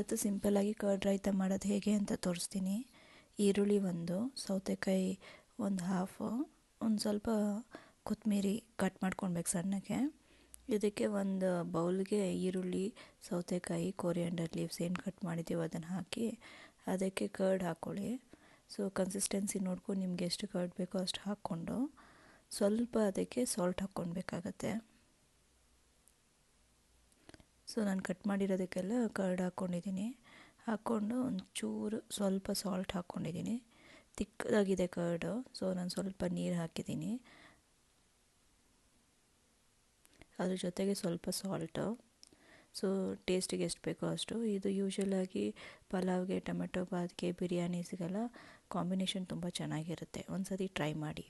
ಇವತ್ತು ಸಿಂಪಲ್ಲಾಗಿ ಕರ್ಡ್ ರಾಯ್ತ ಮಾಡೋದು ಹೇಗೆ ಅಂತ ತೋರಿಸ್ತೀನಿ. ಈರುಳ್ಳಿ ಒಂದು, ಸೌತೆಕಾಯಿ ಒಂದು ಹಾಫು, ಒಂದು ಸ್ವಲ್ಪ ಕೊತ್ತಂಬರಿ ಕಟ್ ಮಾಡ್ಕೊಳ್ಬೇಕು ಸಣ್ಣಗೆ. ಇದಕ್ಕೆ ಒಂದು ಬೌಲ್ಗೆ ಈರುಳ್ಳಿ, ಸೌತೆಕಾಯಿ, ಕೊರಿಯಾಂಡರ್ ಲೀವ್ಸ್ ಏನು ಕಟ್ ಮಾಡಿದ್ದೀವೋ ಅದನ್ನು ಹಾಕಿ ಅದಕ್ಕೆ ಕರ್ಡ್ ಹಾಕ್ಕೊಳ್ಳಿ. ಸೊ ಕನ್ಸಿಸ್ಟೆನ್ಸಿ ನೋಡ್ಕೊಂಡು ನಿಮ್ಗೆ ಎಷ್ಟು ಕರ್ಡ್ ಬೇಕೋ ಅಷ್ಟು ಹಾಕ್ಕೊಂಡು ಸ್ವಲ್ಪ ಅದಕ್ಕೆ ಸಾಲ್ಟ್ ಹಾಕ್ಕೊಳ್ಬೇಕಾಗತ್ತೆ. ಸೊ ನಾನು ಕಟ್ ಮಾಡಿರೋದಕ್ಕೆಲ್ಲ ಕರ್ಡ್ ಹಾಕ್ಕೊಂಡಿದ್ದೀನಿ. ಹಾಕ್ಕೊಂಡು ಒಂಚೂರು ಸ್ವಲ್ಪ ಸಾಲ್ಟ್ ಹಾಕ್ಕೊಂಡಿದ್ದೀನಿ. ತಿಕ್ಕದಾಗಿದೆ ಕರ್ಡು, ಸೊ ನಾನು ಸ್ವಲ್ಪ ನೀರು ಹಾಕಿದ್ದೀನಿ. ಅದ್ರ ಜೊತೆಗೆ ಸ್ವಲ್ಪ ಸಾಲ್ಟು. ಸೊ ಟೇಸ್ಟಿಗೆ ಎಷ್ಟು ಬೇಕೋ ಅಷ್ಟು. ಇದು ಯೂಶ್ವಲಾಗಿ ಪಲಾವ್ಗೆ, ಟೊಮೆಟೊ ಬಾತ್ಗೆ, ಬಿರಿಯಾನೀಸ್ಗೆಲ್ಲ ಕಾಂಬಿನೇಷನ್ ತುಂಬ ಚೆನ್ನಾಗಿರುತ್ತೆ. ಒಂದು ಸತಿ ಟ್ರೈ ಮಾಡಿ.